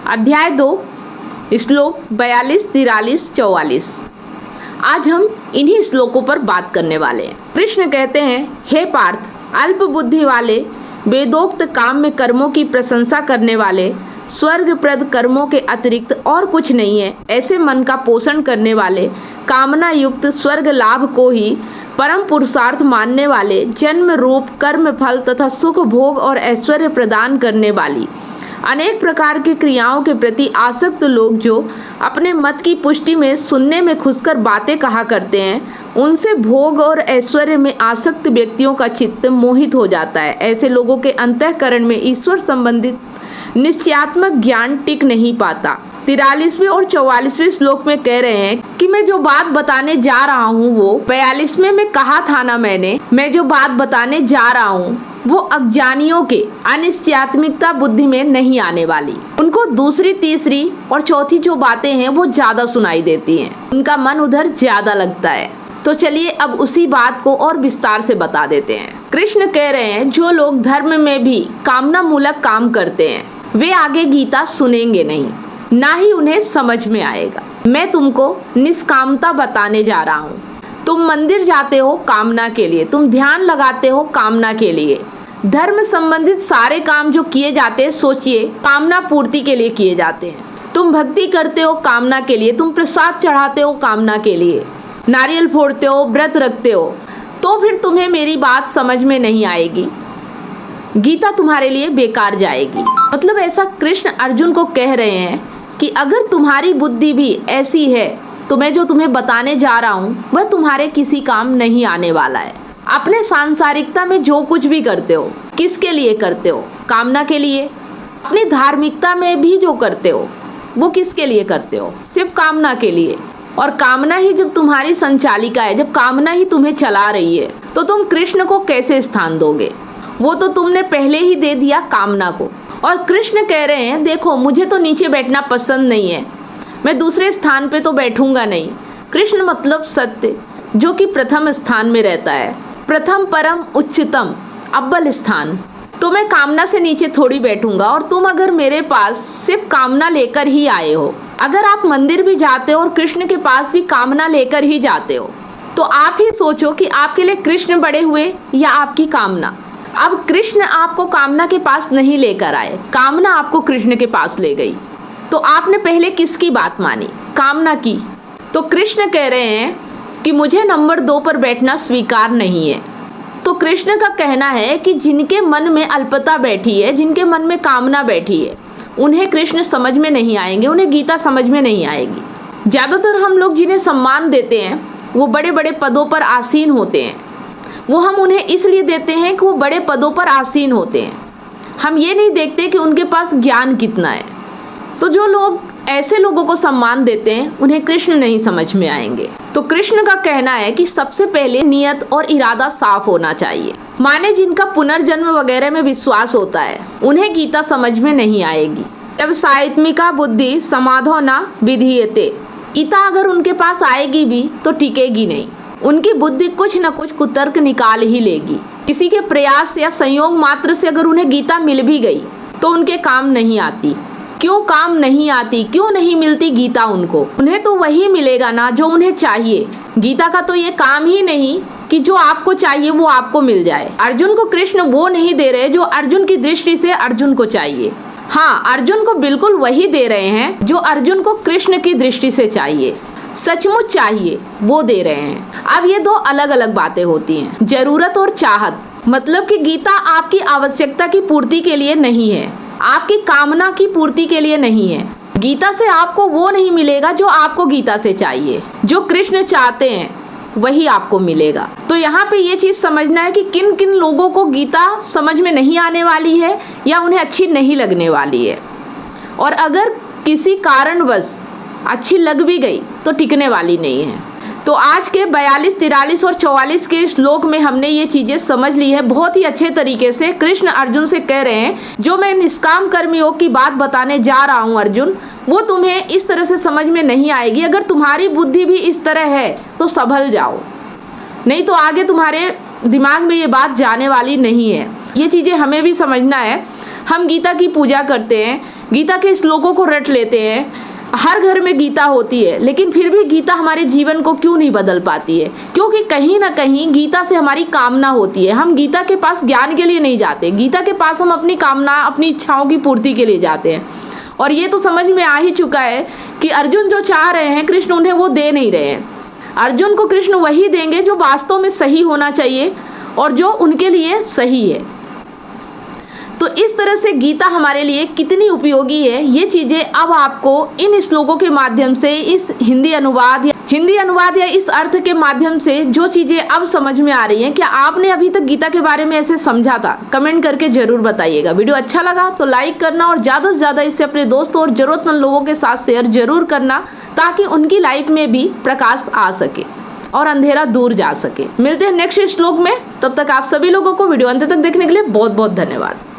अध्याय 2 श्लोक 42, 43, 44। आज हम इन्हीं श्लोकों पर बात करने वाले हैं। कृष्ण कहते हैं, हे पार्थ, अल्प बुद्धि वाले, वेदोक्त काम में कर्मों की प्रशंसा करने वाले, स्वर्गप्रद कर्मों के अतिरिक्त और कुछ नहीं है, ऐसे मन का पोषण करने वाले, कामना युक्त स्वर्ग लाभ को ही परम पुरुषार्थ मानने वाले, जन्म रूप कर्म फल तथा सुख भोग और ऐश्वर्य प्रदान करने वाली अनेक प्रकार की क्रियाओं के प्रति आसक्त लोग जो अपने मत की पुष्टि में सुनने में खुसकर बातें कहा करते हैं, उनसे भोग और ऐश्वर्य में आसक्त व्यक्तियों का चित्त मोहित हो जाता है। ऐसे लोगों के अंतःकरण में ईश्वर संबंधित निश्चयात्मक ज्ञान टिक नहीं पाता। 43वें और 44वें श्लोक में कह रहे हैं कि मैं जो बात बताने जा रहा हूँ वो 42वें में कहा था ना, मैं जो बात बताने जा रहा हूँ वो अज्ञानियों के अनिश्चयात्मिकता बुद्धि में नहीं आने वाली। उनको दूसरी, तीसरी और चौथी जो बातें हैं वो ज्यादा सुनाई देती हैं, उनका मन उधर ज्यादा लगता है। तो चलिए अब उसी बात को और विस्तार से बता देते हैं। कृष्ण कह रहे हैं, जो लोग धर्म में भी कामना मूलक काम करते हैं वे आगे गीता सुनेंगे नहीं, ना ही उन्हें समझ में आएगा। मैं तुमको निष्कामता बताने जा रहा हूँ। तुम मंदिर जाते हो कामना के लिए, तुम ध्यान लगाते हो कामना के लिए, धर्म संबंधित सारे काम जो किए जाते हैं सोचिए कामना पूर्ति के लिए किए जाते हैं। तुम भक्ति करते हो कामना के लिए, तुम प्रसाद चढ़ाते हो कामना के लिए, नारियल फोड़ते हो, व्रत रखते हो, तो फिर तुम्हें मेरी बात समझ में नहीं आएगी, गीता तुम्हारे लिए बेकार जाएगी। मतलब ऐसा कृष्ण अर्जुन को कह रहे हैं कि अगर तुम्हारी बुद्धि भी ऐसी है तो मैं जो तुम्हें बताने जा रहा हूँ वह तुम्हारे किसी काम नहीं आने वाला है। अपने सांसारिकता में जो कुछ भी करते हो किसके लिए करते हो? कामना के लिए। अपनी धार्मिकता में भी जो करते हो वो किसके लिए करते हो? सिर्फ कामना के लिए। और कामना ही जब तुम्हारी संचालिका है, जब कामना ही तुम्हें चला रही है, तो तुम कृष्ण को कैसे स्थान दोगे? वो तो तुमने पहले ही दे दिया कामना को। और कृष्ण कह रहे हैं, देखो मुझे तो नीचे बैठना पसंद नहीं है, मैं दूसरे स्थान पे तो बैठूंगा नहीं। कृष्ण मतलब सत्य, जो कि प्रथम स्थान में रहता है, प्रथम परम उच्चतम अव्वल स्थान। तो मैं कामना से नीचे थोड़ी बैठूंगा। और तुम अगर मेरे पास सिर्फ कामना लेकर ही आए हो, अगर आप मंदिर भी जाते हो और कृष्ण के पास भी कामना लेकर ही जाते हो, तो आप ही सोचो कि आपके लिए कृष्ण बड़े हुए या आपकी कामना। अब कृष्ण आपको कामना के पास नहीं लेकर आए, कामना आपको कृष्ण के पास ले गई, तो आपने पहले किसकी बात मानी? कामना की। तो कृष्ण कह रहे हैं कि मुझे नंबर 2 पर बैठना स्वीकार नहीं है। तो कृष्ण का कहना है कि जिनके मन में अल्पता बैठी है, जिनके मन में कामना बैठी है, उन्हें कृष्ण समझ में नहीं आएंगे, उन्हें गीता समझ में नहीं आएगी। ज़्यादातर हम लोग जिन्हें सम्मान देते हैं वो बड़े बड़े पदों पर आसीन होते हैं। वो हम उन्हें इसलिए देते हैं कि वो बड़े पदों पर आसीन होते हैं। हम ये नहीं देखते कि उनके पास ज्ञान कितना है। तो जो लोग ऐसे लोगों को सम्मान देते हैं उन्हें कृष्ण नहीं समझ में आएंगे। तो कृष्ण का कहना है कि सबसे पहले नियत और इरादा साफ होना चाहिए। माने जिनका पुनर्जन्म वगैरह में विश्वास होता है उन्हें गीता समझ में नहीं आएगी। जब सात्विका बुद्धि समाधो न विधीयते, गीता अगर उनके पास आएगी भी तो टिकेगी नहीं। उनकी बुद्धि कुछ न कुछ कुतर्क निकाल ही लेगी। किसी के प्रयास या संयोग मात्र से अगर उन्हें गीता मिल भी गई तो उनके काम नहीं आती। क्यों काम नहीं आती? क्यों नहीं मिलती गीता उनको? उन्हें तो वही मिलेगा ना जो उन्हें चाहिए। गीता का तो ये काम ही नहीं कि जो आपको चाहिए वो आपको मिल जाए। अर्जुन को कृष्ण वो नहीं दे रहे जो अर्जुन की दृष्टि से अर्जुन को चाहिए। हाँ, अर्जुन को बिल्कुल वही दे रहे हैं जो अर्जुन को कृष्ण की दृष्टि से चाहिए, सचमुच चाहिए, वो दे रहे हैं। अब ये दो अलग अलग बातें होती हैं, जरूरत और चाहत। मतलब कि गीता आपकी आवश्यकता की पूर्ति के लिए नहीं है, आपकी कामना की पूर्ति के लिए नहीं है। गीता से आपको वो नहीं मिलेगा जो आपको गीता से चाहिए। जो कृष्ण चाहते हैं वही आपको मिलेगा। तो यहाँ पे ये चीज़ समझना है कि किन किन लोगों को गीता समझ में नहीं आने वाली है या उन्हें अच्छी नहीं लगने वाली है। और अगर किसी कारणवश अच्छी लग भी गई तो टिकने वाली नहीं है। तो आज के 42, 43 और 44 के श्लोक में हमने ये चीज़ें समझ ली है बहुत ही अच्छे तरीके से। कृष्ण अर्जुन से कह रहे हैं, जो मैं निष्काम कर्मयोग की बात बताने जा रहा हूँ अर्जुन, वो तुम्हें इस तरह से समझ में नहीं आएगी। अगर तुम्हारी बुद्धि भी इस तरह है तो संभल जाओ, नहीं तो आगे तुम्हारे दिमाग में ये बात जाने वाली नहीं है। ये चीज़ें हमें भी समझना है। हम गीता की पूजा करते हैं, गीता के श्लोकों को रट लेते हैं, हर घर में गीता होती है, लेकिन फिर भी गीता हमारे जीवन को क्यों नहीं बदल पाती है? क्योंकि कहीं ना कहीं गीता से हमारी कामना होती है। हम गीता के पास ज्ञान के लिए नहीं जाते, गीता के पास हम अपनी कामना, अपनी इच्छाओं की पूर्ति के लिए जाते हैं। और ये तो समझ में आ ही चुका है कि अर्जुन जो चाह रहे हैं कृष्ण उन्हें वो दे नहीं रहे हैं। अर्जुन को कृष्ण वही देंगे जो वास्तव में सही होना चाहिए और जो उनके लिए सही है। तो इस तरह से गीता हमारे लिए कितनी उपयोगी है, ये चीज़ें अब आपको इन श्लोकों के माध्यम से, इस हिंदी अनुवाद या इस अर्थ के माध्यम से जो चीज़ें अब समझ में आ रही हैं, क्या आपने अभी तक गीता के बारे में ऐसे समझा था? कमेंट करके ज़रूर बताइएगा। वीडियो अच्छा लगा तो लाइक करना और ज़्यादा से ज़्यादा इससे अपने दोस्तों और ज़रूरतमंद लोगों के साथ शेयर जरूर करना, ताकि उनकी लाइफ में भी प्रकाश आ सके और अंधेरा दूर जा सके। मिलते हैं नेक्स्ट श्लोक में, तब तक आप सभी लोगों को वीडियो अंत तक देखने के लिए बहुत बहुत धन्यवाद।